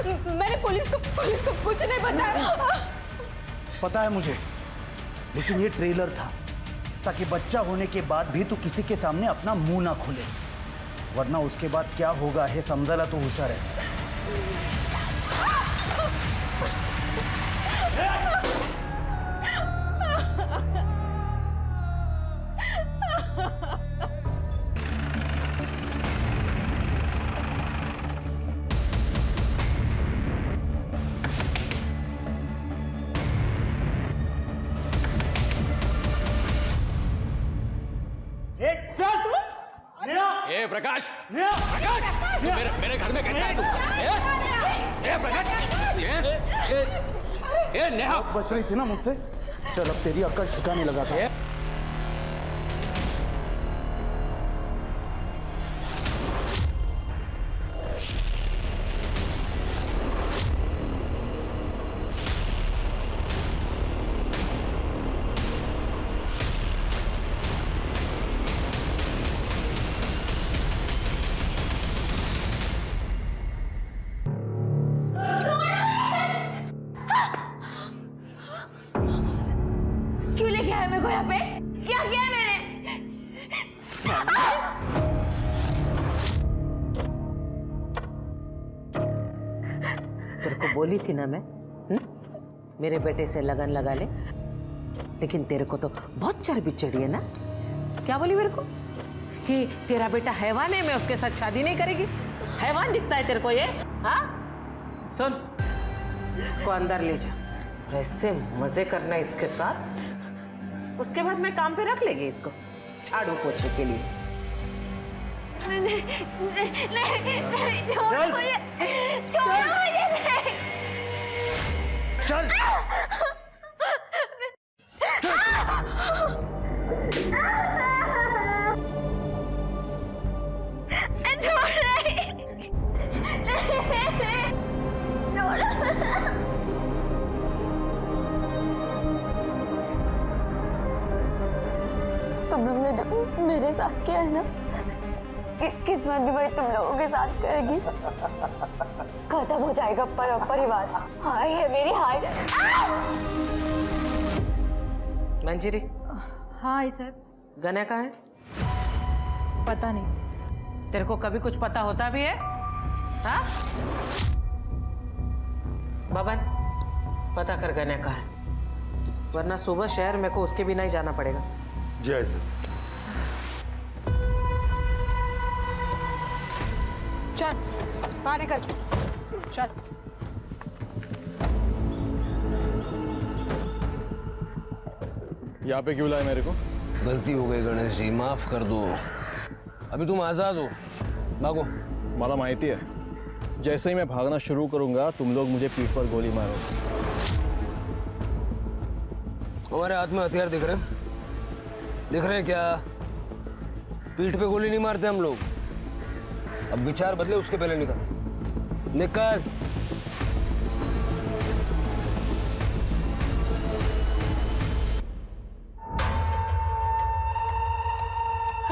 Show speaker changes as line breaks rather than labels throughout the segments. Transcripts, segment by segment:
मैंने पुलिस को कुछ नहीं बताया।
पता है मुझे, लेकिन ये ट्रेलर था ताकि बच्चा होने के बाद भी तू किसी के सामने अपना मुंह ना खोले, वरना उसके बाद क्या होगा है समझाला तो होशियार है।
ए प्रकाश, प्रकाश, मेरे घर में कैसे आया तू? ए प्रकाश, ए नेहा
बच रही थी ना मुझसे। चल अब तेरी अक्ल ठिकाने लगा था।
क्यों लेके आया मेरे को यहाँ पे? क्या किया मैंने?
तेरे को बोली थी ना मैं, मेरे बेटे से लगन लगा ले, लेकिन तेरे को तो बहुत चर्बी चढ़ी है ना। क्या बोली मेरे को कि तेरा बेटा हैवान है, मैं उसके साथ शादी नहीं करेगी? हैवान दिखता है तेरे को ये? हाँ सुन, इसको अंदर ले जा, ऐसे मजे करना इसके साथ, उसके बाद मैं काम पे रख लेगी इसको झाड़ू पोछे के लिए।
नहीं, छोड़ो मुझे, छोड़ो मुझे, नहीं।
चल
तुम लोग ने जो मेरे साथ किया है ना, किस्मत भी वही तुम लोगों के साथ करेगी। खत्म हो जाएगा परिवार। हाय है मेरी हाय।
मंजीरी।
हाँ आई साहब।
गने का है?
पता नहीं।
तेरे को कभी कुछ पता होता भी है? हाँ बबन, पता कर गने का है, वरना सुबह शहर मेरे को उसके बिना ही जाना पड़ेगा।
जी आई सर।
चल बाहर निकल, चल।
यहाँ पे क्यों लाए मेरे को?
गलती हो गई गणेश जी, माफ कर दो। अभी तुम आजाद हो, भागो।
मला माहिती है, जैसे ही मैं भागना शुरू करूंगा तुम लोग मुझे पीठ पर गोली मारोगे।
हमारे हाथ में हथियार दिख रहे हैं? दिख रहे हैं क्या? पीठ पे गोली नहीं मारते हम लोग। अब विचार बदले, उसके पहले निकल निकल।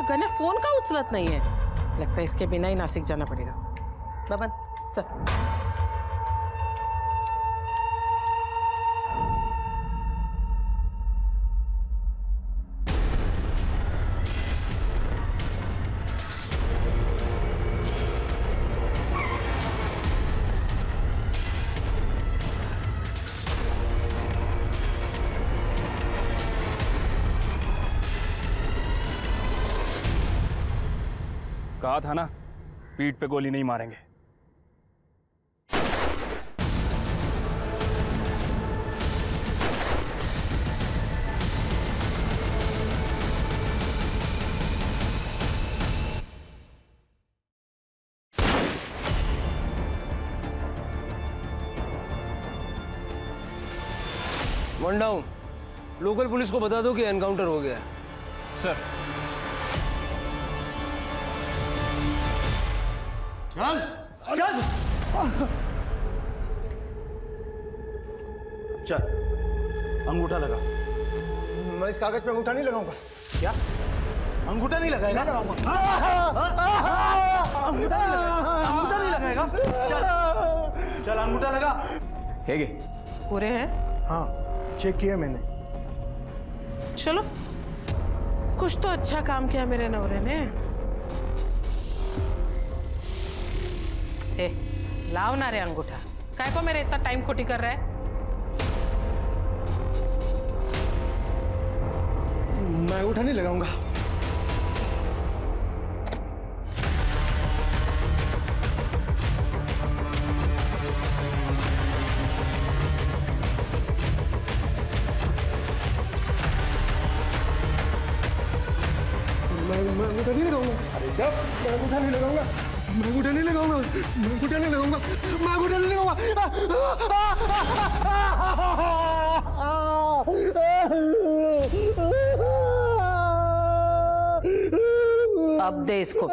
गने फोन का उचलत नहीं है, लगता है इसके बिना ही नासिक जाना पड़ेगा। बबन चल।
कहा था ना, पीठ पे गोली नहीं मारेंगे।
One down. लोकल पुलिस को बता दो कि एनकाउंटर हो गया है।
सर।
चल चल चल, अंगूठा लगा।
मैं इस कागज पे अंगूठा नहीं लगाऊंगा।
क्या अंगूठा नहीं लगाएगा?
नहीं लगाऊंगा।
अंगूठा नहीं लगाएगा? चल चल अंगूठा लगा।
ಹೇಗೆ
पूरे हैं?
हाँ चेक किया मैंने।
चलो कुछ तो अच्छा काम किया मेरे नवरे ने। ए, लाओ ना रे अंगूठा, काय को मेरे इतना टाइम खोटी कर रहा है?
मैं अंगूठा नहीं लगाऊंगा। मैं अंगूठा नहीं लगाऊंगा। अरे जब मैं अंगूठा नहीं लगाऊंगा, मैं अंगूठा नहीं लगाऊंगा, मैं अंगूठा नहीं लगाऊंगा, मैं अंगूठा नहीं लगाऊंगा।
अब दे इसको,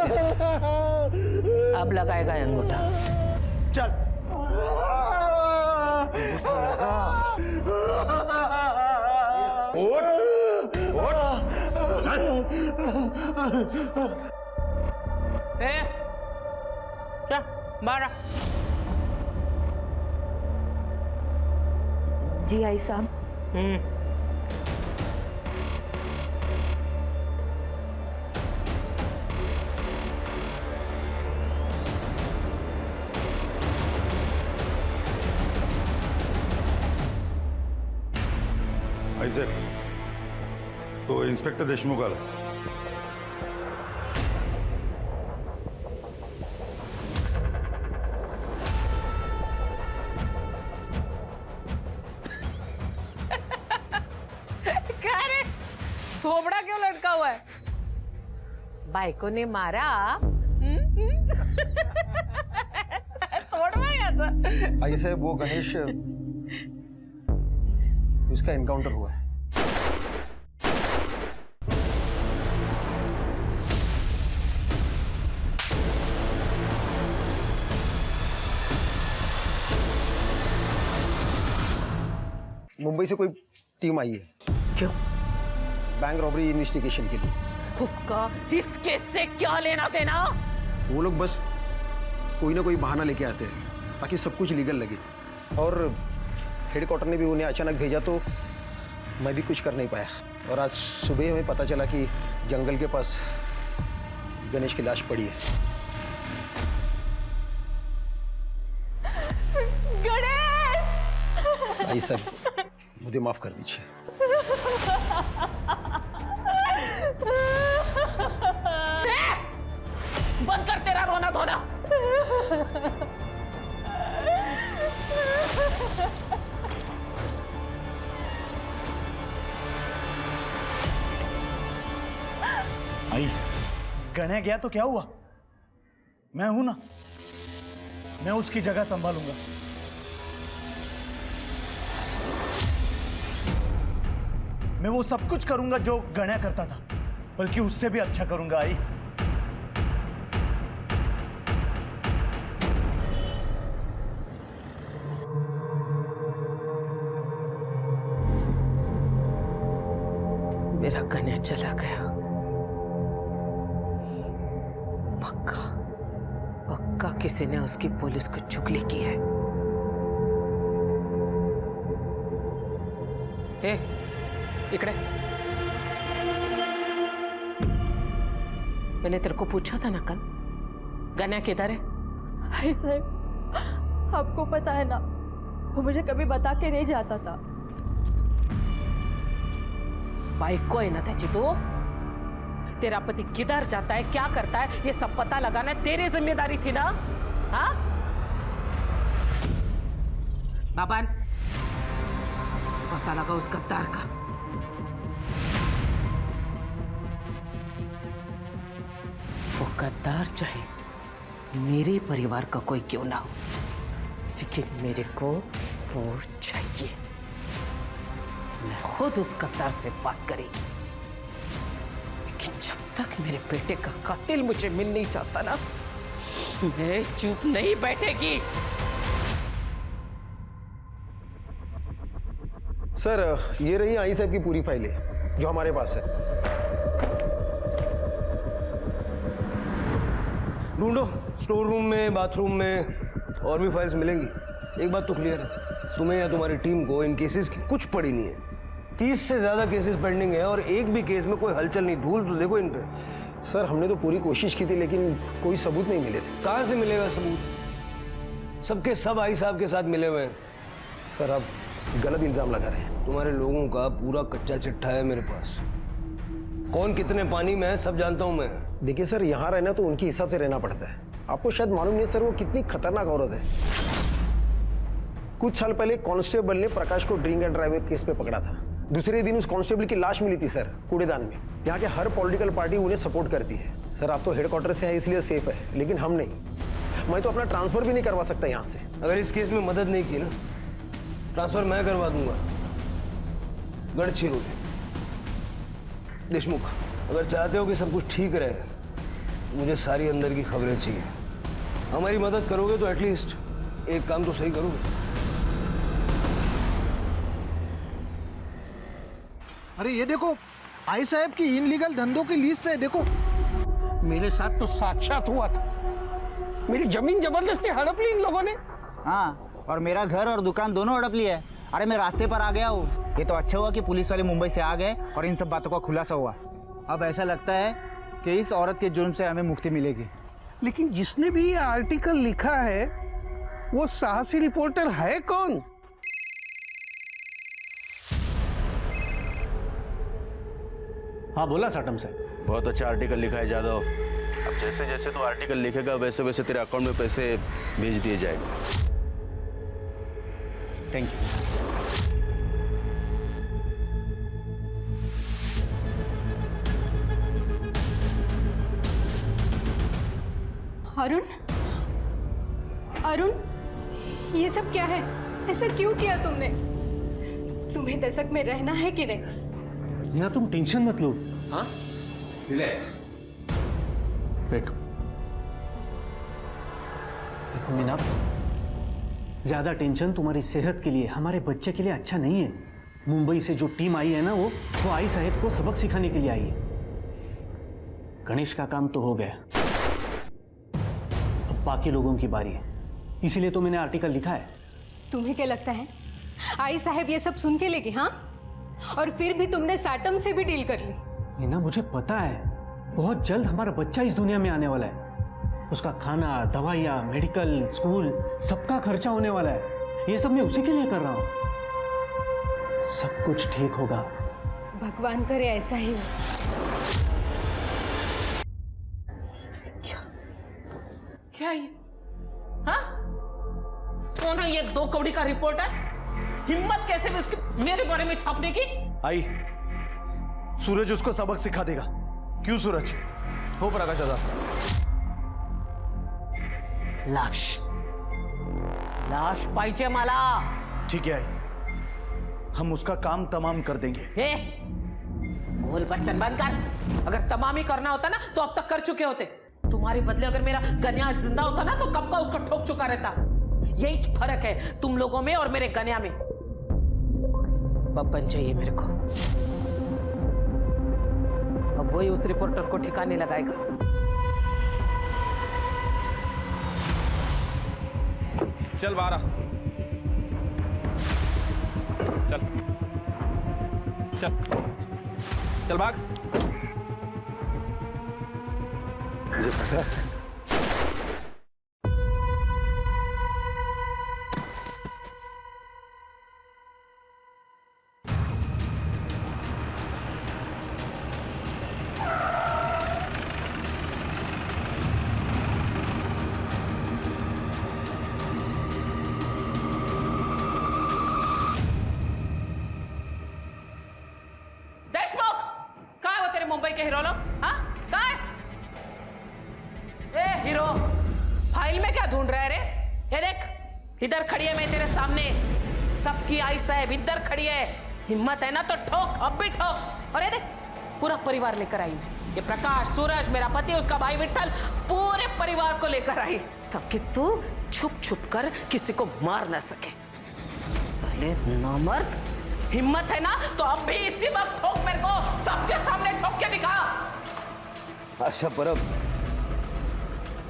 अब लगाएगा ये अंगूठा।
चल
ए, जा बाहर आ।
जी आई साहब।
आई साहेब, तो इंस्पेक्टर देशमुख आला।
क्या रे, थोबड़ा क्यों लटका हुआ है? बायको ने मारा। तोड़वा याचा।
आई साहब, वो गणेश, उसका एनकाउंटर हुआ है। मुंबई से कोई टीम आई है।
क्यों?
बैंक रॉबरी इन्वेस्टिगेशन के लिए।
उसका इस केस से क्या लेना देना?
वो लोग बस कोई ना कोई बहाना लेके आते हैं ताकि सब कुछ लीगल लगे। और हेडक्वार्टर ने भी उन्हें अचानक भेजा तो मैं भी कुछ कर नहीं पाया। और आज सुबह हमें पता चला कि जंगल के पास गणेश की लाश पड़ी है।
गणेश!
आई साहब, मुझे माफ कर दीजिए।
बंद कर तेरा रोना धोना।
आई, गणे गया तो क्या हुआ? मैं हूं ना, मैं उसकी जगह संभालूंगा। मैं वो सब कुछ करूंगा जो गण्या करता था, बल्कि उससे भी अच्छा करूंगा। आई,
मेरा गण्या चला गया। पक्का पक्का किसी ने उसकी पुलिस को चुगली की है। ए, इकड़े। मैंने तेरे को पूछा था ना कल, गण्या किधर है?
आई साहब, आपको पता है ना, वो मुझे कभी बता के नहीं जाता था।
बाइक को है ना त्याची तो, तेरा पति किधर जाता है, क्या करता है, ये सब पता लगाना तेरी जिम्मेदारी थी ना। हाँ बाबान, पता लगा उस गद्दार का। वो गद्दार चाहे मेरे परिवार का कोई क्यों ना हो, लेकिन मेरे को वो चाहिए। मैं खुद उस गद्दार से बात करेगी, लेकिन जब तक मेरे बेटे का कातिल मुझे मिल नहीं चाहता ना, मैं चुप नहीं बैठेगी।
सर, ये रही आई साहब की पूरी फाइलें जो हमारे पास है।
ढूंढो, स्टोर रूम में, बाथरूम में और भी फाइल्स मिलेंगी। एक बात तो क्लियर है, तुम्हें या तुम्हारी टीम को इन केसेस की कुछ पड़ी नहीं है। 30 से ज्यादा केसेस पेंडिंग है और एक भी केस में कोई हलचल नहीं। धूल तो देखो इन पे।
सर हमने तो पूरी कोशिश की थी लेकिन कोई सबूत नहीं मिले थे।
कहां से मिलेगा सबूत? सबके सब आई साहब के साथ मिले हुए हैं।
सर आप गलत इल्जाम लगा रहे हैं।
तुम्हारे लोगों का पूरा कच्चा चिट्ठा है मेरे पास। कौन कितने पानी में है सब जानता हूं मैं।
देखिए सर, यहाँ रहना तो उनके हिसाब से रहना पड़ता है। आपको शायद मालूम नहीं सर वो कितनी खतरनाक औरत है। कुछ साल पहले कांस्टेबल ने प्रकाश को ड्रिंक एंड ड्राइव केस पे पकड़ा था। दूसरे दिन उस कांस्टेबल की लाश मिली थी सर कूड़ेदान में। यहाँ के हर पॉलिटिकल पार्टी उन्हें सपोर्ट करती है। सर आप तो हेडक्वार्टर से है इसलिए सेफ है, लेकिन हम नहीं। मैं तो अपना ट्रांसफर भी नहीं करवा सकता यहाँ से।
अगर इस केस में मदद नहीं की ना, ट्रांसफर मैं करवा दूंगा। गढ़चिरोली। देशमुख, अगर चाहते हो कि सब कुछ ठीक रहे, मुझे सारी अंदर की खबरें चाहिए। हमारी मदद करोगे तो एटलीस्ट एक काम तो सही करोगे।
अरे ये देखो, आई साहब की इनलीगल धंधों की लिस्ट है। देखो, मेरे साथ तो साक्षात हुआ था। मेरी जमीन जबरदस्ती हड़प ली इन लोगों ने।
हाँ, और मेरा घर और दुकान दोनों हड़प लिया है। अरे मैं रास्ते पर आ गया हूँ। ये तो अच्छा हुआ कि पुलिस वाले मुंबई से आ गए और इन सब बातों का खुलासा हुआ। अब ऐसा लगता है कि इस औरत के जुर्म से हमें मुक्ति मिलेगी।
लेकिन जिसने भी ये आर्टिकल लिखा है वो साहसी रिपोर्टर है कौन?
हाँ बोला साटम साहब।
बहुत अच्छा आर्टिकल लिखा है जादव। अब जैसे जैसे तो आर्टिकल लिखेगा वैसे वैसे तेरे अकाउंट में पैसे भेज दिए जाएंगे।
Thank you.
अरुण, अरुण, ये सब क्या है? ऐसा क्यों किया तुमने? तुम्हें दशक में रहना है कि नहीं?
मीना तुम टेंशन मत लो।
हाँ, रिलैक्स।
बैठो। देखो मीना, ज्यादा टेंशन तुम्हारी सेहत के लिए, हमारे बच्चे के लिए अच्छा नहीं है। मुंबई से जो टीम आई है ना, वो आई साहब को सबक सिखाने के लिए आई है। गणेश का काम तो हो गया, अब बाकी लोगों की बारी है। इसीलिए तो मैंने आर्टिकल लिखा है।
तुम्हें क्या लगता है आई साहब ये सब सुन के लेगी? हाँ, और फिर भी तुमने साटम से भी डील कर ली।
मीना मुझे पता है, बहुत जल्द हमारा बच्चा इस दुनिया में आने वाला है। उसका खाना, दवाइयाँ, मेडिकल, स्कूल, सबका खर्चा होने वाला है। ये सब मैं उसी के लिए कर रहा हूँ। सब कुछ ठीक होगा।
भगवान करे ऐसा ही हो।
क्या ये? हाँ? कौन है ये 2 कौड़ी का रिपोर्टर? हिम्मत कैसे भी उसकी मेरे बारे में छापने की?
आई, सूरज उसको सबक सिखा देगा। क्यों सूरज? हो प्रकाश दादा।
लाश, लाश पाहिजे मला।
ठीक है, हम उसका काम तमाम कर देंगे।
हे, गोल बच्चन बंद कर। अगर तमाम ही करना होता ना तो अब तक कर चुके होते। तुम्हारे बदले अगर मेरा गन्या जिंदा होता ना तो कब का उसको ठोक चुका रहता। यही फर्क है तुम लोगों में और मेरे गन्या में। बब्बन चाहिए मेरे को। अब वही उस रिपोर्टर को ठिकाने लगाएगा।
चल बारा, चल चल चल भाग।
देशमुख, कहाँ है वो तेरे मुंबई के हीरो लोग? हाँ, कहाँ है? ए हीरो, फाइल में क्या ढूंढ रहा है रे? ये देख, इधर खड़ी है मैं तेरे सामने। सबकी आई साहब इधर खड़ी है। हिम्मत है ना तो ठोक, अब भी ठोक। और ये देख, पूरा परिवार लेकर आई। ये प्रकाश, सूरज, मेरा पति, उसका भाई विट्ठल, पूरे परिवार को लेकर आई, ताकि तू छुप छुप कर किसी को मार न सके। साले नामर्द, हिम्मत है ना तो अब भी इसी वक्त ठोक मेरे को, सबके सामने ठोक के दिखा।
अच्छा परब,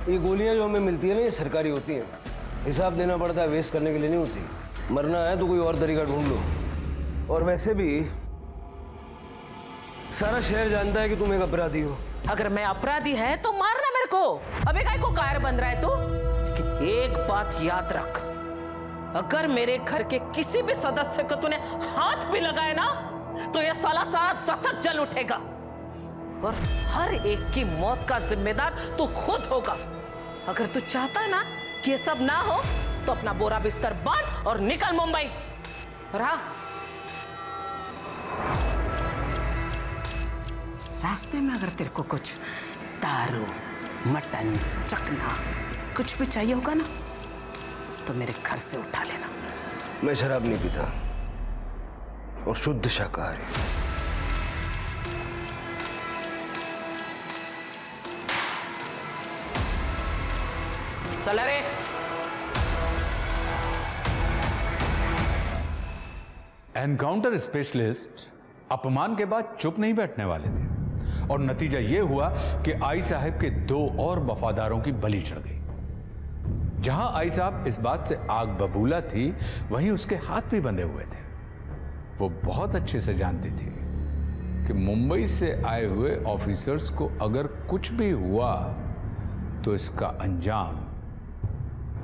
ये गोलियां जो हमें मिलती है ना, ये सरकारी होती हैं। हिसाब देना पड़ता है, वेस्ट करने के लिए नहीं होती। मरना है तो कोई और तरीका ढूंढ लो। और वैसे भी सारा शहर जानता है कि तुम एक अपराधी हो।
अगर मैं अपराधी है तो मारना मेरे को। अबे काय को कायर बन रहा है तू? कि एक बात याद रख, अगर मेरे घर के किसी भी सदस्य को तूने हाथ भी लगाए ना तो ये साला सारा दशक जल उठेगा और हर एक की मौत का जिम्मेदार तू खुद होगा। अगर तू चाहता ना कि ये सब ना हो तो अपना बोरा बिस्तर बांध और निकल मुंबई। और हाँ, रास्ते में अगर तेरे को कुछ दारू, मटन, चखना कुछ भी चाहिए होगा ना तो मेरे घर से उठा लेना।
मैं शराब नहीं पीता और शुद्ध शाकाहारी।
चला रे।
एनकाउंटर स्पेशलिस्ट अपमान के बाद चुप नहीं बैठने वाले थे और नतीजा यह हुआ कि आई साहब के 2 और वफादारों की बलि चढ़ गई। जहां आई साहब इस बात से आग बबूला थी, वहीं उसके हाथ भी बंधे हुए थे। वो बहुत अच्छे से जानती थी कि मुंबई से आए हुए ऑफिसर्स को अगर कुछ भी हुआ तो इसका अंजाम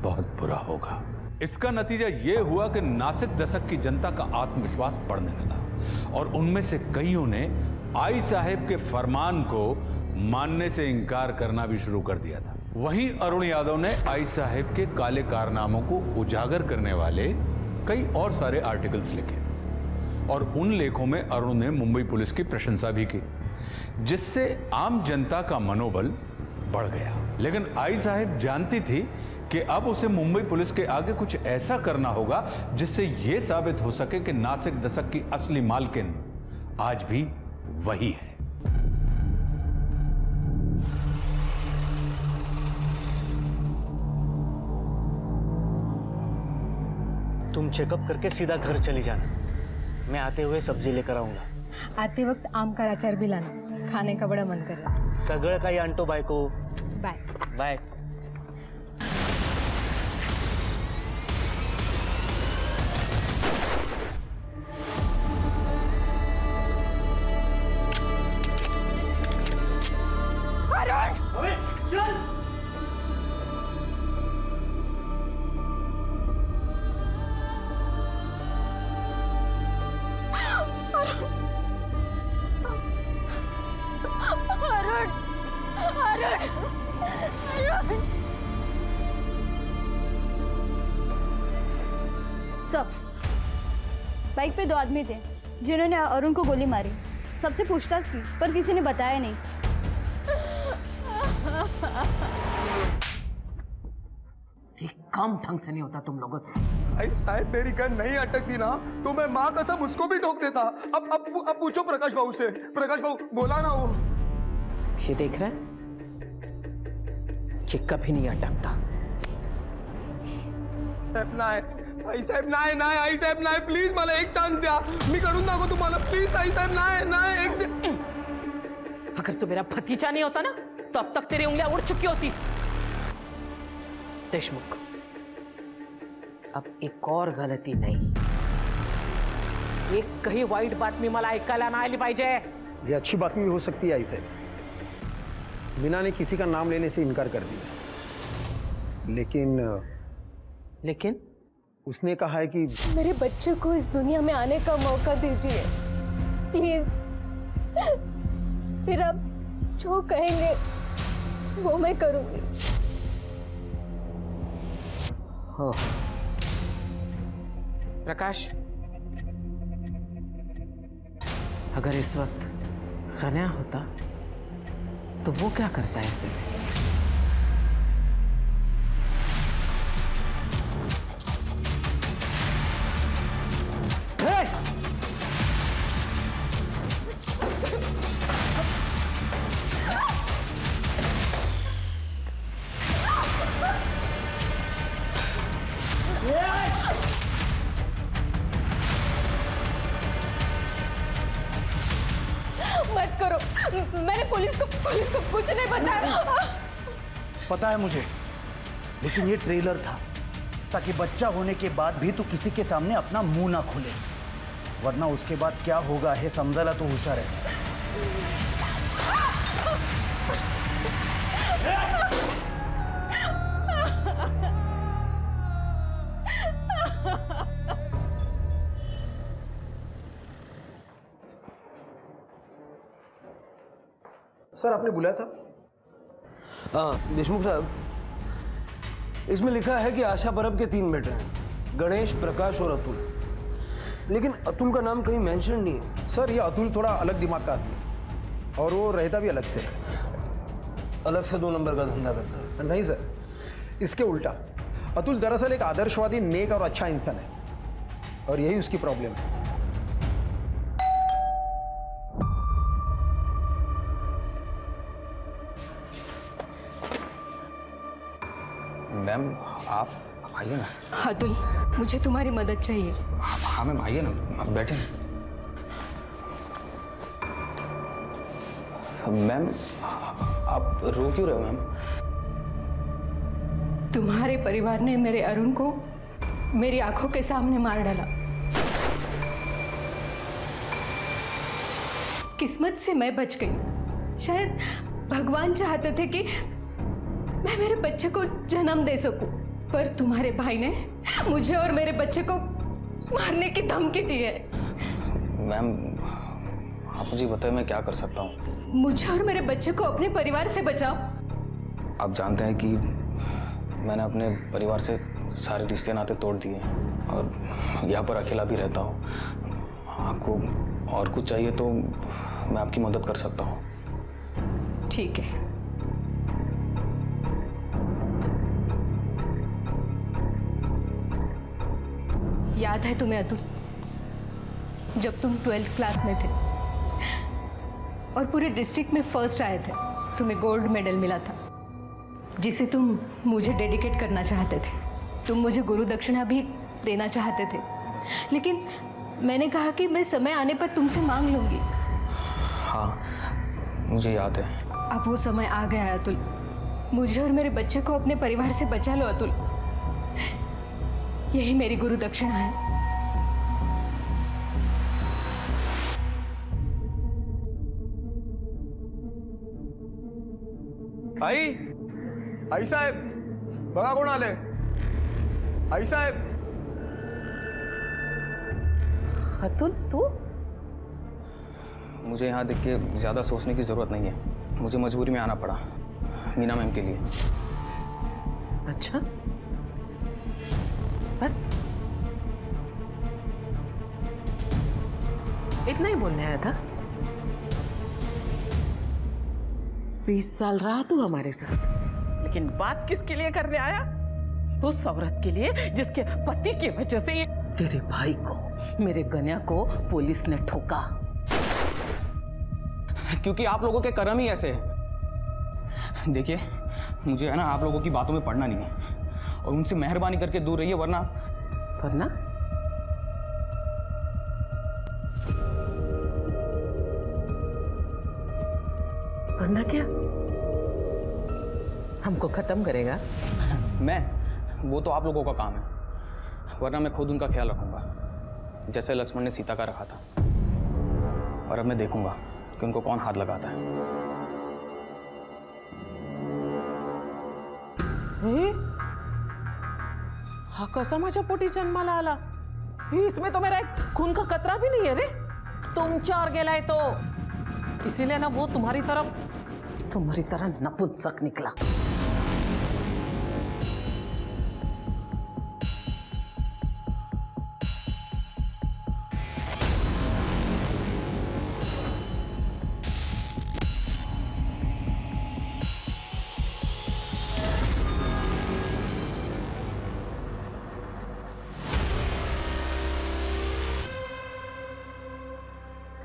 बहुत बुरा होगा। इसका नतीजा यह हुआ कि नासिक दशक की जनता का आत्मविश्वास बढ़ने लगा और उनमें से कईयों ने आई साहब के फरमान को मानने से इनकार करना भी शुरू कर दिया था। वहीं अरुण यादव ने आई साहब के काले कारनामों को उजागर करने वाले कई और सारे आर्टिकल्स लिखे और उन लेखों में अरुण ने मुंबई पुलिस की प्रशंसा भी की, जिससे आम जनता का मनोबल बढ़ गया। लेकिन आई साहब जानती थी कि अब उसे मुंबई पुलिस के आगे कुछ ऐसा करना होगा जिससे यह साबित हो सके कि नासिक दशक की असली मालकिन आज भी वही है।
तुम चेकअप करके सीधा घर चली जाना। मैं आते हुए सब्जी लेकर आऊंगा।
आते वक्त आम का अचार भी लाना, खाने का बड़ा मन कर रहा है।
सगळं काही आणतो बायको।
Bye
bye.
सब बाइक पे 2 आदमी थे जिन्होंने अरुण को गोली मारी। सबसे पूछताछ की पर किसी ने बताया नहीं।
ये काम ढंग से नहीं होता तुम लोगों से।
आई साहब मेरी गन नहीं अटकती ना तो मैं माँ कसम उसको भी ठोक देता। अब पूछो प्रकाश बाबू से। प्रकाश बाबू बोला ना वो।
ये देख रहा है, ये कभी नहीं अटकता।
साहेब नाही, आई साहेब नाही, आई साहेब नाही, प्लीज मला एक चान्स द्या, मी करून दाखवतो तुम्हाला, प्लीज आई साहेब नाही एक।
अगर तू मेरा भतीजा नहीं होता ना तो अब तक तेरी उंगलियां उड़ चुकी होती। देशमुख, अब एक और गलती नहीं, एक कहीं वाईट बातमी मला ऐकायला नाही आली पाहिजे।
ये अच्छी बात भी हो सकती है आई साहब। मीना ने किसी का नाम लेने से इनकार कर दिया, लेकिन उसने कहा है कि
मेरे बच्चे को इस दुनिया में आने का मौका दीजिए प्लीज। फिर आप जो कहेंगे वो मैं करूंगी।
हो प्रकाश, अगर इस वक्त खन्या होता तो वो क्या करता है ऐसे में?
मत करो, मैंने पुलिस को कुछ नहीं बताया।
पता है मुझे, लेकिन ये ट्रेलर था ताकि बच्चा होने के बाद भी तू किसी के सामने अपना मुंह ना खोले, वरना उसके बाद क्या होगा है समझाला तो होशियार है।
सर आपने बुलाया था?
हाँ देशमुख साहब, इसमें लिखा है कि आशा परब के 3 बेटे हैं, गणेश, प्रकाश और अतुल, लेकिन अतुल का नाम कहीं मेंशन नहीं है।
सर ये अतुल थोड़ा अलग दिमाग का आदमी है और वो रहता भी अलग से है।
अलग से 2 नंबर का धंधा करता है?
नहीं सर, इसके उल्टा। अतुल दरअसल एक आदर्शवादी, नेक और अच्छा इंसान है और यही उसकी प्रॉब्लम है।
मैम आप आइए ना।
अतुल, मुझे तुम्हारी मदद चाहिए।
हाँ मैम आइए ना, आप बैठे। मैम आप रो क्यों रहे हो मैम?
तुम्हारे परिवार ने मेरे अरुण को मेरी आंखों के सामने मार डाला। किस्मत से मैं बच गई। शायद भगवान चाहते थे कि मैं मेरे बच्चे को जन्म दे सकूं, पर तुम्हारे भाई ने मुझे और मेरे बच्चे को मारने की धमकी दी है।
मैम आप मुझे बताएं मैं क्या कर सकता हूँ?
मुझे और मेरे बच्चे को अपने परिवार से बचाओ।
आप जानते हैं कि मैंने अपने परिवार से सारे रिश्ते नाते तोड़ दिए और यहाँ पर अकेला भी रहता हूँ। आपको और कुछ चाहिए तो मैं आपकी मदद कर सकता हूँ।
ठीक है। याद है तुम्हें अतुल, जब तुम 12th क्लास में थे और पूरे डिस्ट्रिक्ट में फर्स्ट आए थे, तुम्हें गोल्ड मेडल मिला था जिसे तुम मुझे डेडिकेट करना चाहते थे। तुम मुझे गुरु दक्षिणा भी देना चाहते थे, लेकिन मैंने कहा कि मैं समय आने पर तुमसे मांग लूंगी।
हाँ मुझे याद है।
अब वो समय आ गया है अतुल। मुझे और मेरे बच्चे को अपने परिवार से बचा लो अतुल। यही मेरी गुरु दक्षिणा है।
आई साहेब बघा कोण आले? आई साहेब।
अतुल तू?
मुझे यहाँ देख के ज़्यादा सोचने की ज़रूरत नहीं है। मुझे मजबूरी में आना पड़ा मीना मैम के लिए।
अच्छा बस इतना ही बोलने आया था? 20 साल रहा तू हमारे साथ, लेकिन बात किसके लिए करने आया? उस औरत के लिए जिसके पति की वजह से तेरे भाई को, मेरे गन्या को पुलिस ने ठोका।
क्योंकि आप लोगों के कर्म ही ऐसे हैं। देखिए मुझे है ना आप लोगों की बातों में पड़ना नहीं है और उनसे मेहरबानी करके दूर रहिए, वरना
वरना क्या? हमको खत्म करेगा?
मैं? वो तो आप लोगों का काम है, वरना मैं खुद उनका ख्याल रखूंगा जैसे लक्ष्मण ने सीता का रखा था। और अब मैं देखूंगा कि उनको कौन हाथ लगाता है।
हा कसा माझ्या पोटी जन्माला आला? इसमें तो मेरा एक खून का कतरा भी नहीं है रे। तुम चार गेलाय तो इसीलिए ना वो तुम्हारी तरह नपुंसक निकला।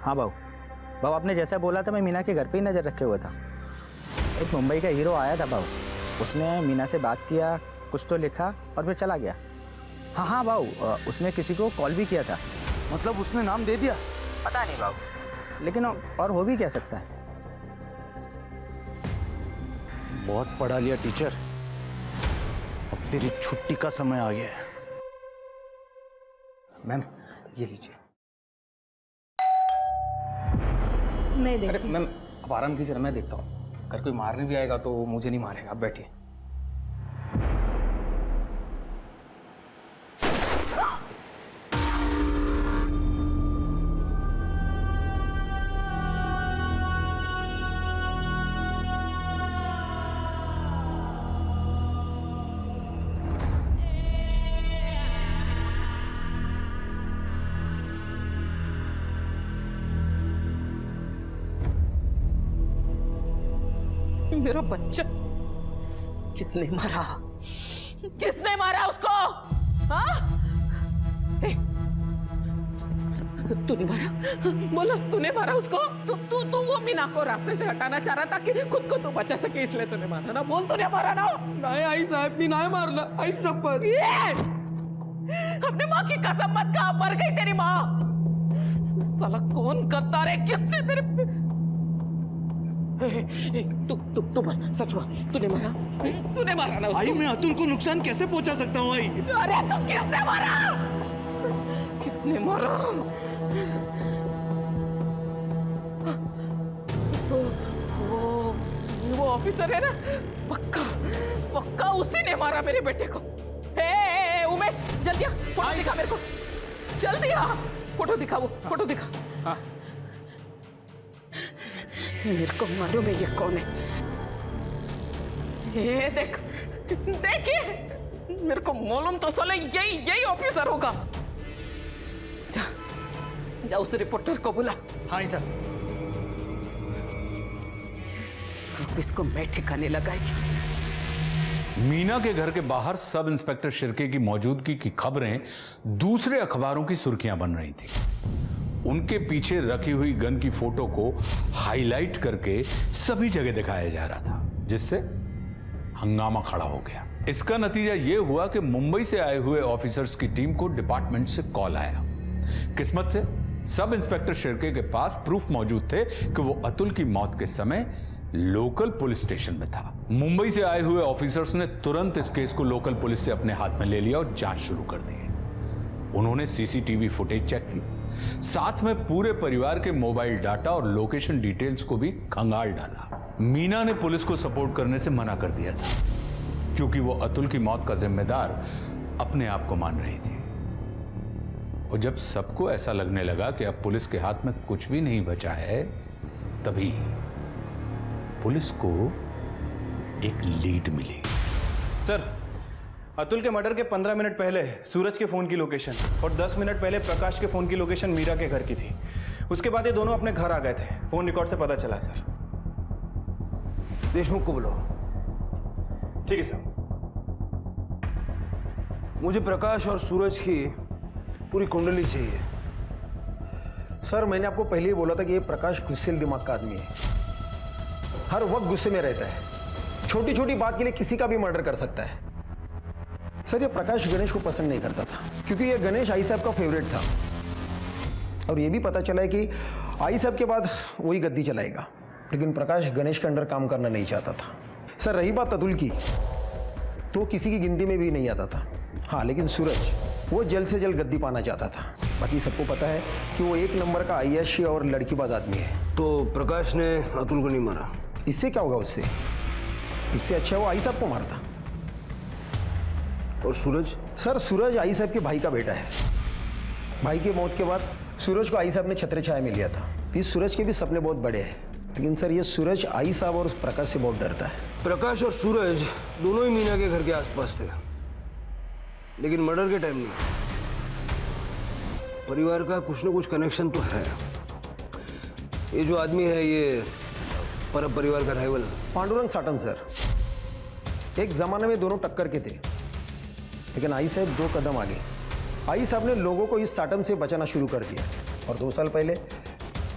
हाँ बाबू, आपने जैसा बोला था मैं मीना के घर पे ही नज़र रखे हुआ था। एक मुंबई का हीरो आया था बाबू, उसने मीना से बात किया, कुछ तो लिखा और फिर चला गया। हाँ बाबू, उसने किसी को कॉल भी किया था।
मतलब उसने नाम दे दिया?
पता नहीं बाबू, लेकिन और हो भी क्या सकता है।
बहुत पढ़ा लिया टीचर, अब तेरी छुट्टी का समय आ गया है।
मैम ये लीजिए।
मैं
अरे
देखती हूँ।
मैम आप आराम कीजिए ना, मैं देखता हूँ। अगर कोई मारने भी आएगा तो मुझे नहीं मारेगा, आप बैठिए।
मेरा बच्चा किसने मारा? किसने मारा उसको? हाँ? तूने मारा? बोलो, तूने मारा उसको? तू वो मीना को रास्ते से हटाना चाह रहा था कि खुद को तू बचा सके, इसलिए तूने मारा ना? बोल, तूने मारा ना?
नहीं आई साहब, मीना है मारना, आई सब पर।
अपनी माँ की कसम मत खा, मर गई तेरी माँ। साला कौन गद्दार है? किसने तेरे तू बोल, सच बोल, तूने मारा? तूने मारा ना उसको?
आई मैं अतुल को नुकसान कैसे पहुंचा सकता हूँ आई?
अरे तू किसने मारा? किसने मारा? वो ऑफिसर है ना, पक्का उसी ने मारा मेरे बेटे को। ए, उमेश जल्दी आ, फोटो दिखा मेरे को, जल्दी आ, फोटो दिखा, वो फोटो दिखा। हाँ। मेरे को मालूम है ये कौन है। ये देख, देखिए, मेरे को मालूम तो साले यही ऑफिसर होगा। जा उस रिपोर्टर को बुला।
हाँ सर।
अब इसको मैं ठिकाने लगाएगी।
मीना के घर के बाहर सब इंस्पेक्टर शिर्के की मौजूदगी की खबरें दूसरे अखबारों की सुर्खियां बन रही थी। उनके पीछे रखी हुई गन की फोटो को हाईलाइट करके सभी जगह दिखाया जा रहा था, जिससे हंगामा खड़ा हो गया। इसका नतीजा यह हुआ कि मुंबई से आए हुए ऑफिसर्स की टीम को डिपार्टमेंट से कॉल आया। किस्मत से सब इंस्पेक्टर शिर्के के पास प्रूफ मौजूद थे कि वो अतुल की मौत के समय लोकल पुलिस स्टेशन में था। मुंबई से आए हुए ऑफिसर्स ने तुरंत इस केस को लोकल पुलिस से अपने हाथ में ले लिया और जांच शुरू कर दी। उन्होंने सीसीटीवी फुटेज चेक की, साथ में पूरे परिवार के मोबाइल डाटा और लोकेशन डिटेल्स को भी खंगाल डाला। मीना ने पुलिस को सपोर्ट करने से मना कर दिया था, क्योंकि वो अतुल की मौत का जिम्मेदार अपने आप को मान रही थी। और जब सबको ऐसा लगने लगा कि अब पुलिस के हाथ में कुछ भी नहीं बचा है, तभी पुलिस को एक लीड मिली।
सर, अतुल के मर्डर के 15 मिनट पहले सूरज के फोन की लोकेशन और 10 मिनट पहले प्रकाश के फोन की लोकेशन मीरा के घर की थी। उसके बाद ये दोनों अपने घर आ गए थे। फोन रिकॉर्ड से पता चला सर।
देशमुख को बुलाओ।
ठीक है सर।
मुझे प्रकाश और सूरज की पूरी कुंडली चाहिए।
सर, मैंने आपको पहले ही बोला था कि ये प्रकाश गुस्सेल दिमाग का आदमी है, हर वक्त गुस्से में रहता है, छोटी छोटी बात के लिए किसी का भी मर्डर कर सकता है। सर, ये प्रकाश गणेश को पसंद नहीं करता था, क्योंकि ये गणेश आई साहब का फेवरेट था, और ये भी पता चला है कि आई साहब के बाद वही गद्दी चलाएगा। लेकिन प्रकाश गणेश के अंडर काम करना नहीं चाहता था। सर, रही बात अतुल की, तो किसी की गिनती में भी नहीं आता था। हाँ, लेकिन सूरज वो जल्द से जल्द गद्दी पाना चाहता था। बाकी सबको पता है कि वो एक नंबर का आय्याशी और लड़कीबाज आदमी है।
तो प्रकाश ने अतुल को नहीं मारा?
इससे क्या होगा उससे? इससे अच्छा वो आई साहब को मारता।
और सूरज?
सर, सूरज आई साहब के भाई का बेटा है। भाई की मौत के बाद सूरज को आई साहब ने छत्र छाया में लिया था। इस सूरज के भी सपने बहुत बड़े हैं, लेकिन सर ये सूरज आई साहब और प्रकाश से बहुत डरता है।
प्रकाश और सूरज दोनों ही मीना के घर के आसपास थे, लेकिन मर्डर के टाइम नहीं। परिवार का कुछ ना कुछ कनेक्शन तो है। ये जो आदमी है, ये परब परिवार का राइवल
पांडुरंग साटम। सर, एक जमाने में दोनों टक्कर के थे, लेकिन आई साहब 2 कदम आगे। आई साहब ने लोगों को इस साटम से बचाना शुरू कर दिया, और 2 साल पहले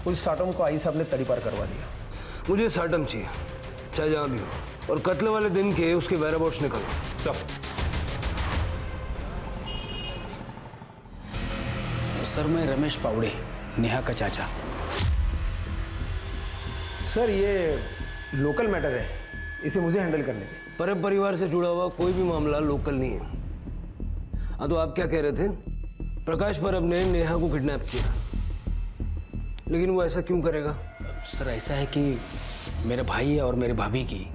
उस साटम को आई साहब ने तड़ीपार करवा दिया।
मुझे साटम चाहिए, चाहे जहाँ भी हो, और कत्ल वाले दिन के उसके वेयरअबाउट्स निकालो सब।
सर, मैं रमेश पावड़े, नेहा का चाचा।
सर, ये लोकल मैटर है। इसे मुझे हैंडल करने दें।
परब परिवार से जुड़ा हुआ कोई भी मामला लोकल नहीं है। हाँ, तो आप क्या कह रहे थे? प्रकाश परब ने नेहा को किडनैप किया, लेकिन वो ऐसा क्यों करेगा?
सर ऐसा है कि मेरे भाई और मेरे भाभी की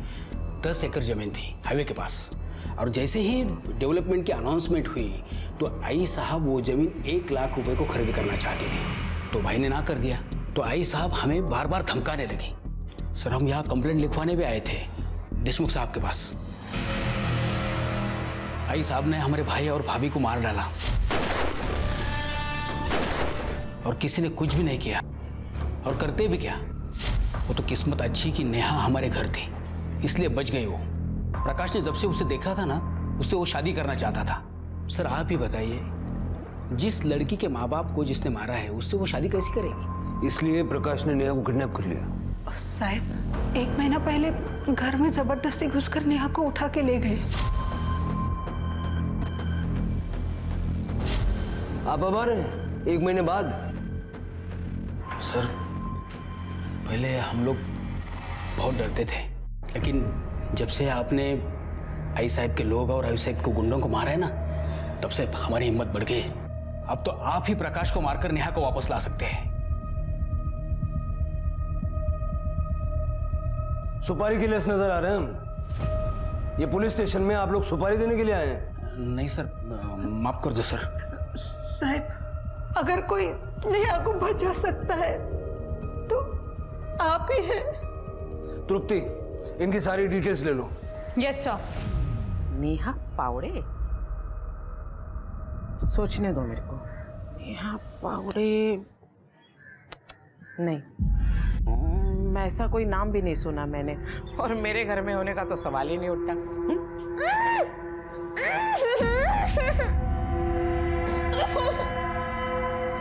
10 एकड़ जमीन थी हाईवे के पास, और जैसे ही डेवलपमेंट की अनाउंसमेंट हुई तो आई साहब वो जमीन 1 लाख रुपए को खरीद करना चाहती थी, तो भाई ने ना कर दिया। तो आई साहब हमें बार बार धमकाने लगी। सर हम यहाँ कंप्लेंट लिखवाने भी आए थे देशमुख साहब के पास। आई साहब ने हमारे भाई और भाभी को मार डाला और किसी ने कुछ भी नहीं किया, और करते भी क्या, वो तो किस्मत अच्छी कि नेहा हमारे घर थी इसलिए बच गई वो। प्रकाश ने जब से उसे देखा था ना, उससे वो शादी करना चाहता था। सर आप ही बताइए, जिस लड़की के माँ बाप को जिसने मारा है उससे वो शादी कैसी करेगी?
इसलिए प्रकाश ने नेहा को किडनैप कर लिया।
साहब 1 महीना पहले घर में जबरदस्ती घुसकर नेहा को उठा के ले गए।
आप अब आ रहे हैं 1 महीने बाद?
सर पहले हम लोग बहुत डरते थे, लेकिन जब से आपने आई साहब के लोग और आई साहब को गुंडों को मारा है ना, तब से हमारी हिम्मत बढ़ गई। अब तो आप ही प्रकाश को मारकर नेहा को वापस ला सकते हैं।
सुपारी के लिए नजर आ रहे हैं हम। ये पुलिस स्टेशन में आप लोग सुपारी देने के लिए आए हैं?
नहीं सर, माफ कर दो सर।
साहब अगर कोई नेहा को बचा सकता है तो आप ही हैं।
तृप्ति, इनकी सारी डिटेल्स ले लो।
Yes sir.
नेहा पावड़े, सोचने दो मेरे को। नेहा पावड़े नहीं, मैं ऐसा कोई नाम भी नहीं सुना मैंने, और मेरे घर में होने का तो सवाल ही नहीं उठता।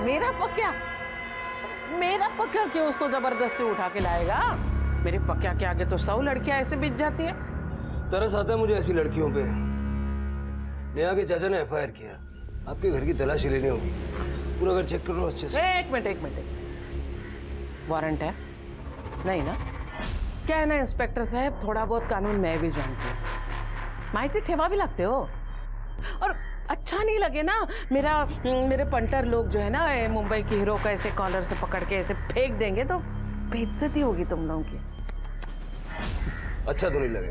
मेरा पक्या क्यों उसको जबरदस्ती उठा के लाएगा? मेरे पक्या के आगे तो 100 लड़कियां ऐसे बिछ जाती हैं।
तरस आता है मुझे ऐसी लड़कियों पे। नेहा के चाचा ने FIR किया, आपके घर की तलाशी लेनी होगी। पूरा घर चेक करो अच्छे से।
एक मिनट, वारंट है? नहीं ना? क्या है ना इंस्पेक्टर साहब, थोड़ा बहुत कानून मैं भी जानती हूँ। माहिती ठेवा भी लगते हो, और अच्छा नहीं लगे ना मेरे पंटर लोग जो है ना मुंबई के हीरो का ऐसे कॉलर से पकड़ के ऐसे फेंक देंगे तो बेइज्जती होगी तुम लोगों की।
अच्छा तो नहीं लगे।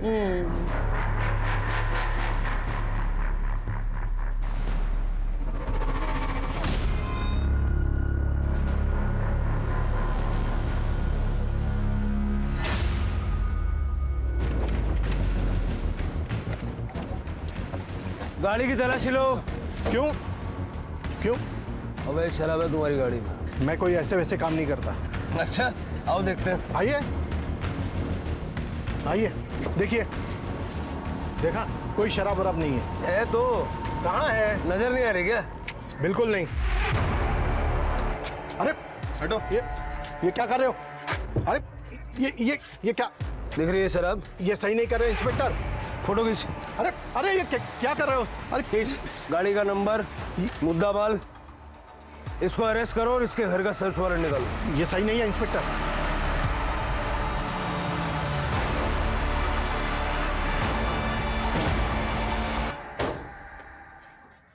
गाड़ी की तलाशी लो।
क्यों?
अबे शराब है तुम्हारी गाड़ी में।
मैं कोई ऐसे वैसे काम नहीं करता।
अच्छा आओ देखते हैं।
आइए देखिए, देखा कोई शराब वराब नहीं है।
तो
कहाँ है?
नजर नहीं आ रही क्या?
बिल्कुल नहीं। अरे हटो, ये क्या कर रहे हो? अरे ये क्या
दिख रही है शराब?
ये सही नहीं कर रहे इंस्पेक्टर।
फोटो खींच।
अरे ये क्या कर रहे हो? अरे
खींच गाड़ी का नंबर, मुद्दा माल, इसको अरेस्ट करो और इसके घर का सर्च वारंट निकालो।
ये सही नहीं है इंस्पेक्टर।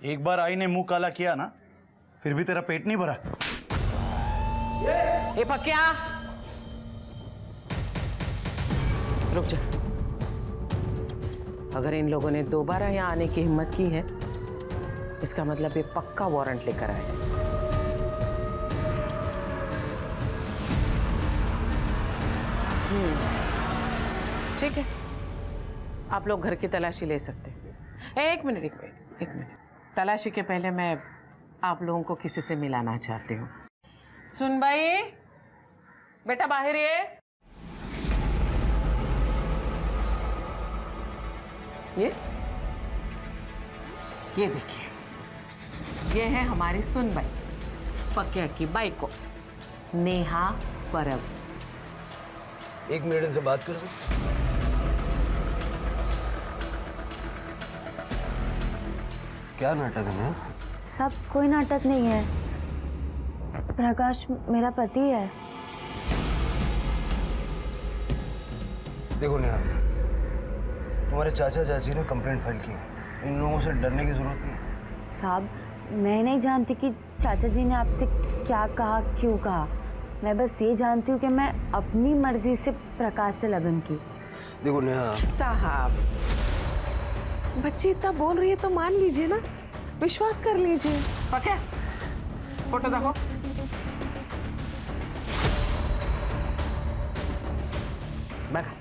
एक बार आई ने मुंह काला किया ना, फिर भी तेरा पेट नहीं भरा।
ए पक्या, रुक जा। अगर इन लोगों ने दोबारा यहाँ आने की हिम्मत की है, इसका मतलब ये पक्का वारंट लेकर आए। ठीक है, आप लोग घर की तलाशी ले सकते हैं। एक मिनट। तलाशी के पहले मैं आप लोगों को किसी से मिलाना चाहती हूँ। सुन भाई, बेटा बाहर है। ये देखिए, ये है हमारी सुनबाई, पक्या की बाई को, नेहा परब।
1 मिनट इनसे बात कर सकते? क्या नाटक है?
सब कोई नाटक नहीं है। प्रकाश मेरा पति है।
देखो नेहा, तुम्हारे चाचा चाची ने कंप्लेंट फाइल की। इन लोगों से डरने की जरूरत नहीं।
साहब, मैं नहीं जानती कि चाचा जी ने आपसे क्या कहा, क्यों कहा। मैं बस ये जानती हूँ कि मैं अपनी मर्जी से प्रकाश से लगन की।
देखो नेहा
साहब, बच्ची इतना बोल रही है तो मान लीजिए ना, विश्वास कर लीजिए। पक्का? फोटो देखो। बघा,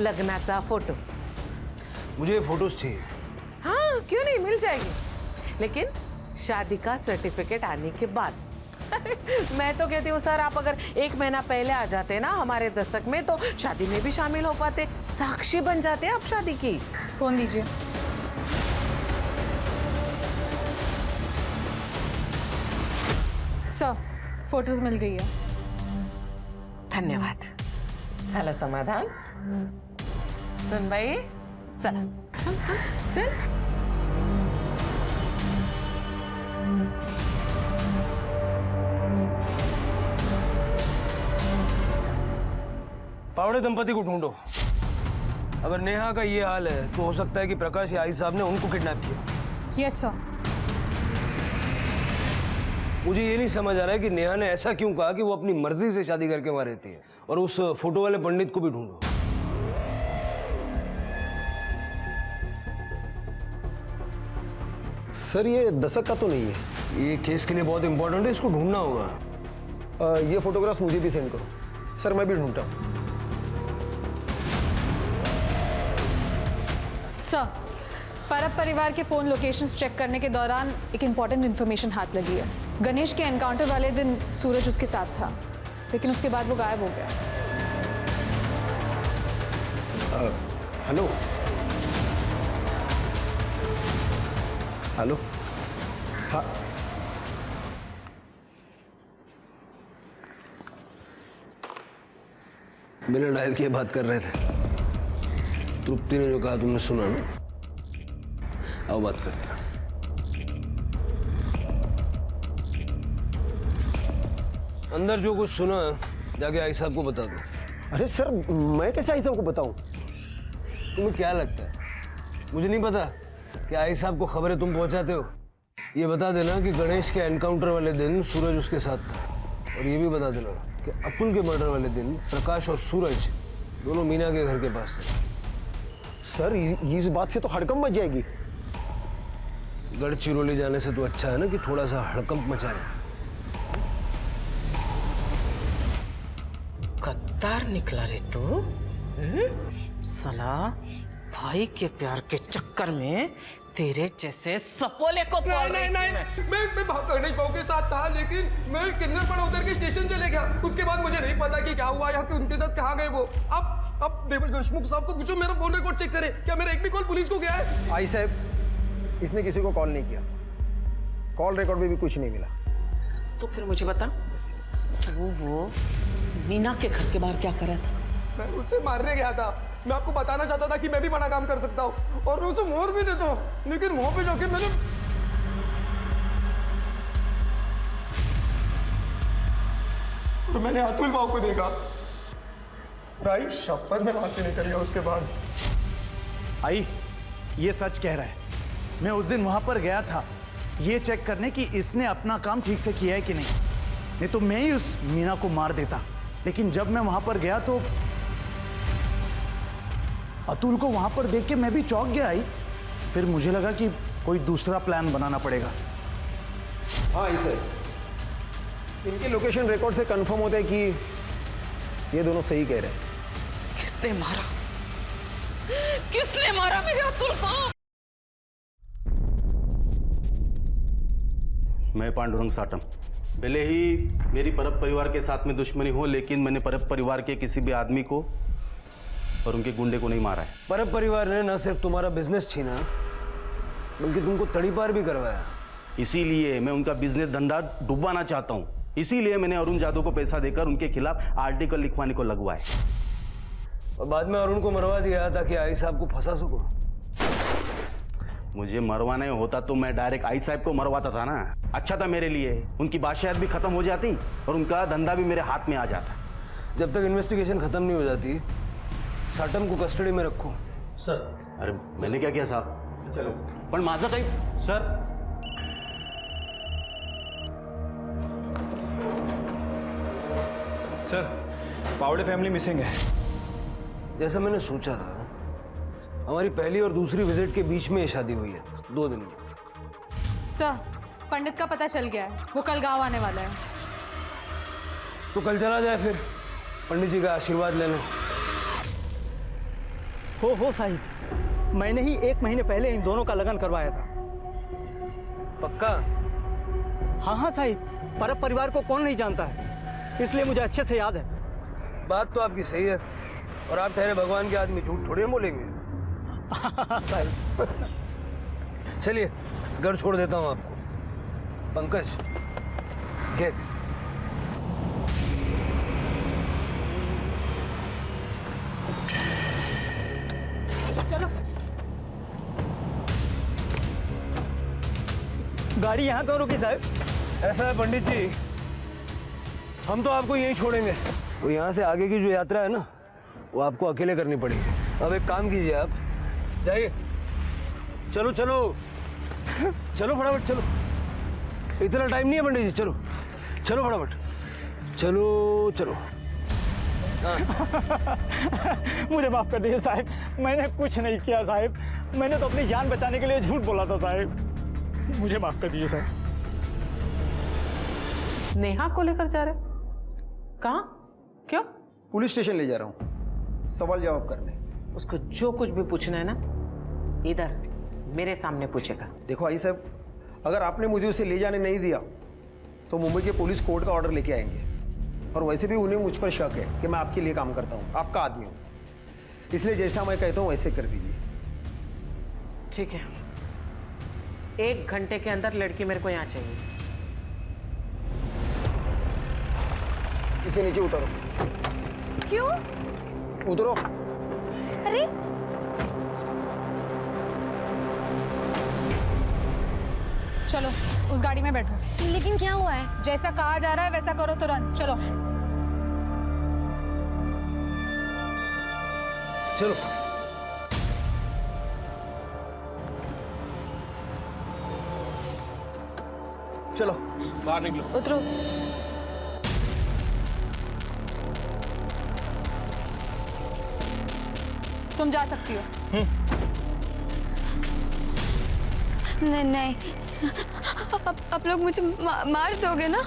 लग्नाचा फोटो।
मुझे फोटोज चाहिए।
हाँ, क्यों नहीं, मिल जाएगी, लेकिन शादी का सर्टिफिकेट आने के बाद। मैं तो कहती हूँ सर, आप अगर 1 महीना पहले आ जाते ना हमारे दशक में, तो शादी में भी शामिल हो पाते, साक्षी बन जाते आप शादी की।
फोन दीजिए। सर, फोटोज मिल गई है।
धन्यवाद। झालं समाधान? सुन बाई, चला चल।
पावड़े दंपति को ढूंढो। अगर नेहा का ये हाल है तो हो सकता है कि प्रकाश या आई साहब ने उनको किडनैप किया।
Yes sir.
मुझे ये नहीं समझ आ रहा है कि नेहा ने ऐसा क्यों कहा कि वो अपनी मर्जी से शादी करके वहां रहती है। और उस फोटो वाले पंडित को भी ढूंढो।
सर ये दशक का तो नहीं है।
ये केस के लिए बहुत इंपॉर्टेंट है, इसको ढूंढना होगा।
ये फोटोग्राफ मुझे भी सेंड करो। सर मैं भी ढूंढता हूँ।
सर, परब परिवार के फोन लोकेशंस चेक करने के दौरान एक इम्पॉर्टेंट इन्फॉर्मेशन हाथ लगी है। गणेश के एनकाउंटर वाले दिन सूरज उसके साथ था, लेकिन उसके बाद वो गायब हो गया।
Hello hello. हाँ,
बिना डायल किए बात कर रहे थे। तृप्ति ने जो कहा तुमने सुना ना? आओ बात करते हैं। अंदर जो कुछ सुना जाके आई साहब को बता दो।
अरे सर, मैं कैसे आई साहब को बताऊं?
तुम्हें क्या लगता है मुझे नहीं पता कि आई साहब को खबरें तुम पहुंचाते हो? ये बता देना कि गणेश के एनकाउंटर वाले दिन सूरज उसके साथ था। और ये भी बता देना कि अतुल के मर्डर वाले दिन प्रकाश और सूरज दोनों मीना के घर के पास थे।
सर इस बात से तो हड़कंप मच जाएगी।
गढ़चिरौली जाने से तो अच्छा है ना कि थोड़ा सा हड़कंप मचाए।
गद्दार निकला रे तू। साला भाई के प्यार के चक्कर में तेरे जैसे सपोले को
नहीं, मैं गणेश भाव के साथ था, लेकिन मैं किन्नर पर उतर के स्टेशन चले गया। उसके बाद मुझे नहीं पता कि क्या हुआ या कि उनके साथ कहाँ गए वो। अब देवर देशमुख साहब को पूछो, मेरा फोन रिकॉर्ड चेक करे, क्या मेरा एक भी कॉल पुलिस को गया है?
आई साहब, इसने किसी को कॉल नहीं किया। कॉल रिकॉर्ड में भी कुछ नहीं मिला।
तो फिर मुझे बता, तू वो मीना के घर के बाहर क्या कर रहा था?
मैं उसे मारने गया था। मैं आपको बताना चाहता था कि मैं भी बड़ा काम कर सकता हूँ और मैं उसे मोहर भी देता हूँ, लेकिन वहां पे जाके मैंने अतुल भाव को देखा। भाई शपथ में वहां से निकल गया उसके बाद।
आई, ये सच कह रहा है। मैं उस दिन वहां पर गया था ये चेक करने कि इसने अपना काम ठीक से किया है कि नहीं तो मैं ही उस मीना को मार देता। लेकिन जब मैं वहां पर गया तो अतुल को वहां पर देख के मैं भी चौंक गया। आई, फिर मुझे लगा कि कोई दूसरा प्लान बनाना पड़ेगा।
हाँ इसे इनके लोकेशन रिकॉर्ड से कंफर्म होता है कि ये दोनों सही कह रहे हैं।
किसने मारा मेरे अतुल को?
मैं पांडुरंग साटम। भले ही मेरी परब परिवार के साथ में दुश्मनी हो, लेकिन मैंने परब परिवार के किसी भी आदमी को और उनके गुंडे को नहीं मारा है।
परब परिवार ने न सिर्फ तुम्हारा बिजनेस छीना, बल्कि तुमको तड़ीपार भी करवाया।
इसीलिए मैं उनका बिजनेस धंधा डुबाना चाहता हूँ। इसीलिए मैंने अरुण जादव को पैसा देकर उनके खिलाफ आर्टिकल लिखवाने को लगवाया
और बाद में अरुण को मरवा दिया ताकि आई साहब को फंसा सको।
मुझे मरवाना होता तो मैं डायरेक्ट आई साहब को मरवाता था ना। अच्छा था मेरे लिए, उनकी बादशाहत भी खत्म हो जाती और उनका धंधा भी मेरे हाथ में आ जाता।
जब तक इन्वेस्टिगेशन खत्म नहीं हो जाती, साटम को कस्टडी में रखो।
सर। अरे मैंने क्या किया साहब? चलो पण माझं काही सर।
सर, पावड़े फैमिली मिसिंग है। जैसा मैंने सोचा था, हमारी पहली और दूसरी विजिट के बीच में ये शादी हुई है, 2 दिन में।
सर, पंडित का पता चल गया है, वो कल गांव आने वाला है।
तो कल चला जाए फिर, पंडित जी का आशीर्वाद लेने।
हो साहिब, मैंने ही 1 महीने पहले इन दोनों का लगन करवाया था।
पक्का?
हाँ साहिब, परब परिवार को कौन नहीं जानता है, इसलिए मुझे अच्छे से याद है।
बात तो आपकी सही है, और आप ठहरे भगवान के आदमी, झूठ थोड़ी बोलेंगे। चलिए घर छोड़ देता हूँ आपको। पंकज, के
चलो, गाड़ी यहाँ क्यों रुकी साहब?
ऐसा है पंडित जी, हम तो आपको यहीं छोड़ेंगे, तो यहाँ से आगे की जो यात्रा है ना, वो आपको अकेले करनी पड़ेगी। अब एक काम कीजिए, आप जाइए। चलो चलो चलो फटाफट चलो, इतना टाइम नहीं है पंडित जी, चलो चलो फटाफट, चलो चलो।
मुझे माफ कर दीजिए साहब, मैंने कुछ नहीं किया साहब, मैंने तो अपनी जान बचाने के लिए झूठ बोला था साहब, मुझे माफ कर दीजिए साहब।
नेहा को लेकर जा रहे? कहाँ? क्यों?
पुलिस स्टेशन ले जा रहा हूँ, सवाल जवाब करने।
उसको जो कुछ भी पूछना है ना, इधर मेरे सामने पूछेगा।
देखो आई साहब, अगर आपने मुझे उसे ले जाने नहीं दिया तो मुंबई के पुलिस कोर्ट का ऑर्डर लेके आएंगे, और वैसे भी उन्हें मुझ पर शक है कि मैं आपके लिए काम करता हूँ, आपका आदमी हूँ, इसलिए जैसा मैं कहता हूँ वैसे कर दीजिए।
ठीक है, 1 घंटे के अंदर लड़की मेरे को यहाँ चाहिए।
इसे नीचे उतारो।
क्यों?
उतरो।
अरे
चलो उस गाड़ी में बैठो।
लेकिन क्या हुआ है?
जैसा कहा जा रहा है वैसा करो तुरंत। चलो
चलो
चलो
बाहर निकलो।
उतरो। तुम जा सकती हो।
नहीं नहीं, आप लोग मुझे मार दोगे ना?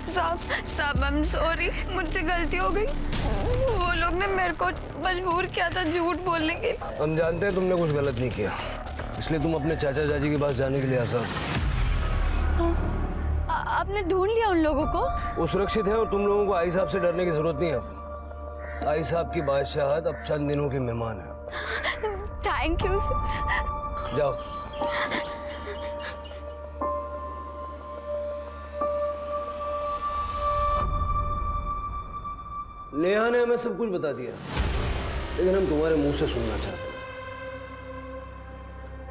साहब आई एम सॉरी, मुझसे गलती हो गई। वो लोग ने मेरे को मजबूर किया था झूठ बोलने के लिए।
हम जानते हैं तुमने कुछ गलत नहीं किया, इसलिए तुम अपने चाचा चाची के पास जाने के लिए आसान।
आपने ढूंढ लिया उन लोगों को?
वो सुरक्षित है और तुम लोगों को आई साहब से डरने की जरूरत नहीं है। आई साहब की बादशाहत अब चंद दिनों के मेहमान है।
Thank you sir.
जाओ। नेहा ने हमें सब कुछ बता दिया, लेकिन हम तुम्हारे मुंह से सुनना चाहते हैं।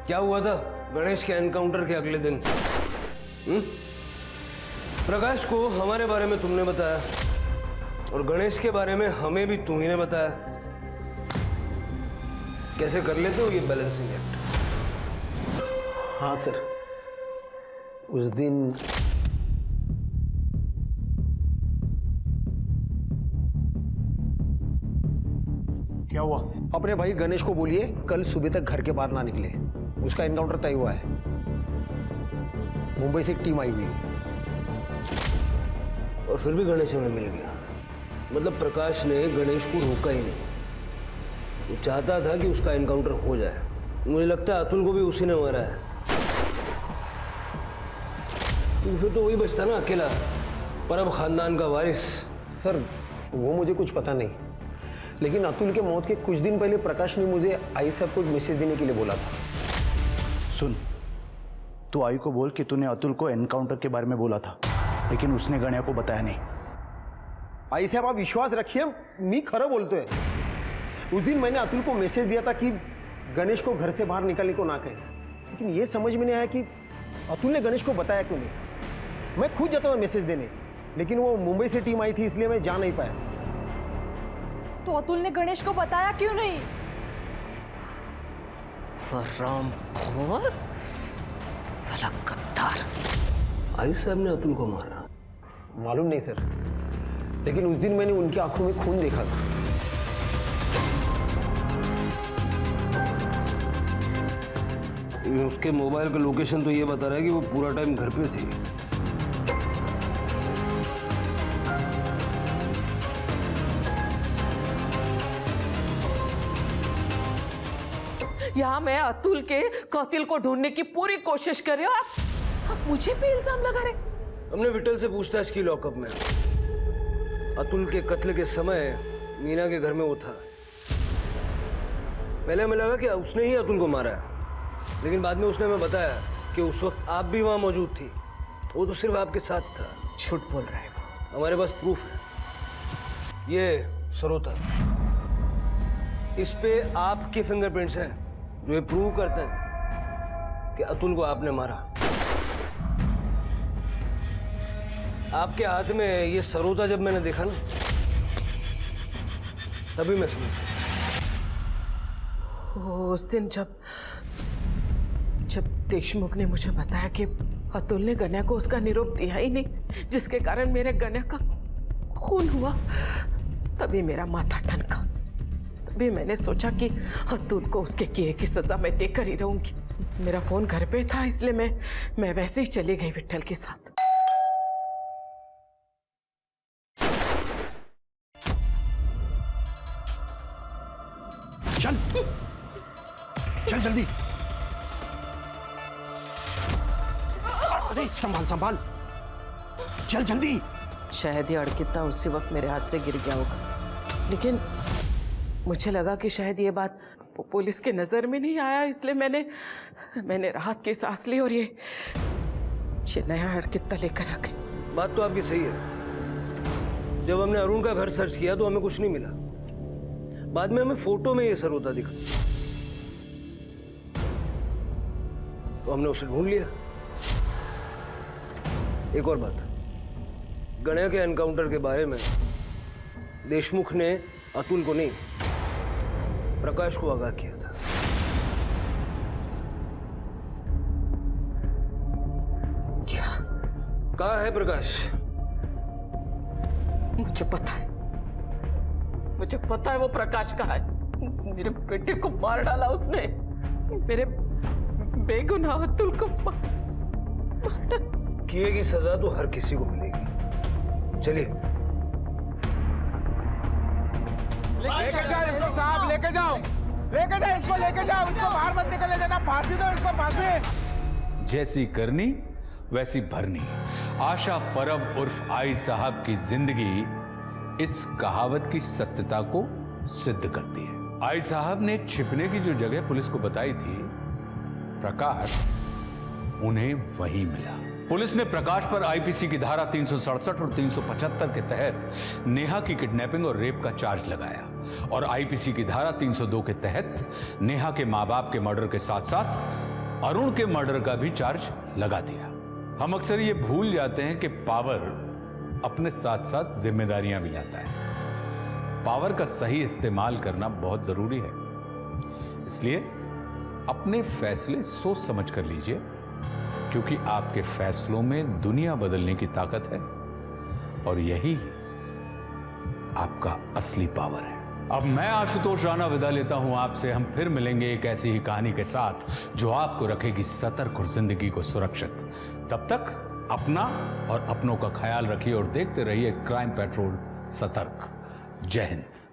क्या हुआ था गणेश के एनकाउंटर के अगले दिन? प्रकाश को हमारे बारे में तुमने बताया, और गणेश के बारे में हमें भी तुम ही ने बताया। कैसे कर लेते हो ये बैलेंसिंग एक्ट?
हाँ सर, उस दिन
क्या हुआ?
अपने भाई गणेश को बोलिए कल सुबह तक घर के बाहर ना निकले, उसका एनकाउंटर तय हुआ है। मुंबई से एक टीम आई हुई है।
और फिर भी गणेश हमें मिल गया। मतलब प्रकाश ने गणेश को रोका ही नहीं, वो चाहता था कि उसका एनकाउंटर हो जाए। मुझे लगता है अतुल को भी उसी ने मारा है। फिर तो वही बचता ना अकेला, परब खानदान का वारिस।
सर वो मुझे कुछ पता नहीं, लेकिन अतुल के मौत के कुछ दिन पहले प्रकाश ने मुझे आई साहब को एक मैसेज देने के लिए बोला था।
सुन, तू आई को बोल कि तूने अतुल को एनकाउंटर के बारे में बोला था, लेकिन उसने गणिया को बताया नहीं।
आई साहब आप विश्वास रखिए, मैं खरा बोलते हैं। उस दिन मैंने अतुल को मैसेज दिया था कि गणेश को घर से बाहर निकलने को ना कहे, लेकिन ये समझ में नहीं आया कि अतुल ने गणेश को बताया क्यों नहीं। मैं खुद जाता हूँ मैसेज देने, लेकिन वो मुंबई से टीम आई थी इसलिए मैं जा नहीं पाया।
तो अतुल ने गणेश को बताया क्यों नहीं?
हरामखोर, साला गद्दार।
आई साहब ने अतुल को मारा?
मालूम नहीं सर, लेकिन उस दिन मैंने उनकी आंखों में खून देखा था।
उसके मोबाइल का लोकेशन तो ये बता रहा है कि वो पूरा टाइम घर पे थी।
यहाँ मैं अतुल के कातिल को ढूंढने की पूरी कोशिश कर रही हूँ, आप मुझे पे इल्जाम लगा रहे।
हमने विठल से पूछताछ की लॉकअप में। अतुल के कत्ल के समय मीना के घर में वो था। पहले हमें लगा कि उसने ही अतुल को मारा है, लेकिन बाद में उसने हमें बताया कि उस वक्त आप भी वहां मौजूद थी। वो तो सिर्फ आपके साथ था।
झूठ बोल रहा है वो।
हमारे पास प्रूफ है। ये सरोता, इस पे आपके फिंगरप्रिंट्स हैं जो ये प्रूव करते हैं कि अतुल को आपने मारा। आपके हाथ में ये सरोता जब मैंने देखा ना, तभी मैं समझ गया।
उस दिन जब देशमुख ने मुझे बताया कि अतुल ने गन्या को उसका निरोप दिया ही नहीं, जिसके कारण मेरे गन्या का खून हुआ, तभी मेरा माथा ठनका। तभी मैंने सोचा कि अतुल को उसके किए की सजा मैं देकर ही रहूंगी। मेरा फोन घर पे था, इसलिए मैं वैसे ही चली गई विठल के साथ।
चल चल जल्दी। अरे संभाल संभाल, चल जल्दी।
शायद ये अड़किता उसी वक्त मेरे हाथ से गिर गया होगा, लेकिन मुझे लगा कि शायद ये बात पुलिस के नजर में नहीं आया, इसलिए मैंने राहत की सांस ली और ये नया अड़किता लेकर आ गई।
बात तो आपकी सही है। जब हमने अरुण का घर सर्च किया तो हमें कुछ नहीं मिला। बाद में हमें फोटो में ये सरोता दिखा, तो हमने उसे ढूंढ लिया। एक और बात, गणेश के एनकाउंटर के बारे में देशमुख ने अतुल को नहीं, प्रकाश को आगाह किया था।
क्या?
कहाँ है प्रकाश?
मुझे पता है वो प्रकाश कहाँ है। मेरे बेटे को मार डाला उसने, मेरे बेगुनाह अतुल को
किए की सजा तो हर किसी को मिलेगी। चलिए
लेके जाओ इसको साहब, लेके जाओ इसको, लेके जाओ इसको, बाहर मत निकलने देना। फांसी दो इसको, फांसी।
जैसी करनी वैसी भरनी। आशा परब उर्फ आई साहब की जिंदगी इस कहावत की सत्यता को सिद्ध करती है। आई साहब ने छिपने की जो जगह पुलिस को बताई थी, प्रकाश उन्हें वहीं मिला। पुलिस ने प्रकाश पर आईपीसी की धारा 367 और 375 के तहत नेहा की किडनैपिंग और रेप का चार्ज लगाया और आईपीसी की धारा 302 के तहत नेहा के मां बाप के मर्डर के साथ साथ अरुण के मर्डर का भी चार्ज लगा दिया। हम अक्सर ये भूल जाते हैं कि पावर अपने साथ साथ जिम्मेदारियां भी लाता है। पावर का सही इस्तेमाल करना बहुत जरूरी है, इसलिए अपने फैसले सोच समझ कर लीजिए, क्योंकि आपके फैसलों में दुनिया बदलने की ताकत है और यही आपका असली पावर है। अब मैं आशुतोष राणा विदा लेता हूं आपसे। हम फिर मिलेंगे एक ऐसी ही कहानी के साथ जो आपको रखेगी सतर्क और जिंदगी को सुरक्षित। तब तक अपना और अपनों का ख्याल रखिए और देखते रहिए क्राइम पेट्रोल सतर्क। जय हिंद।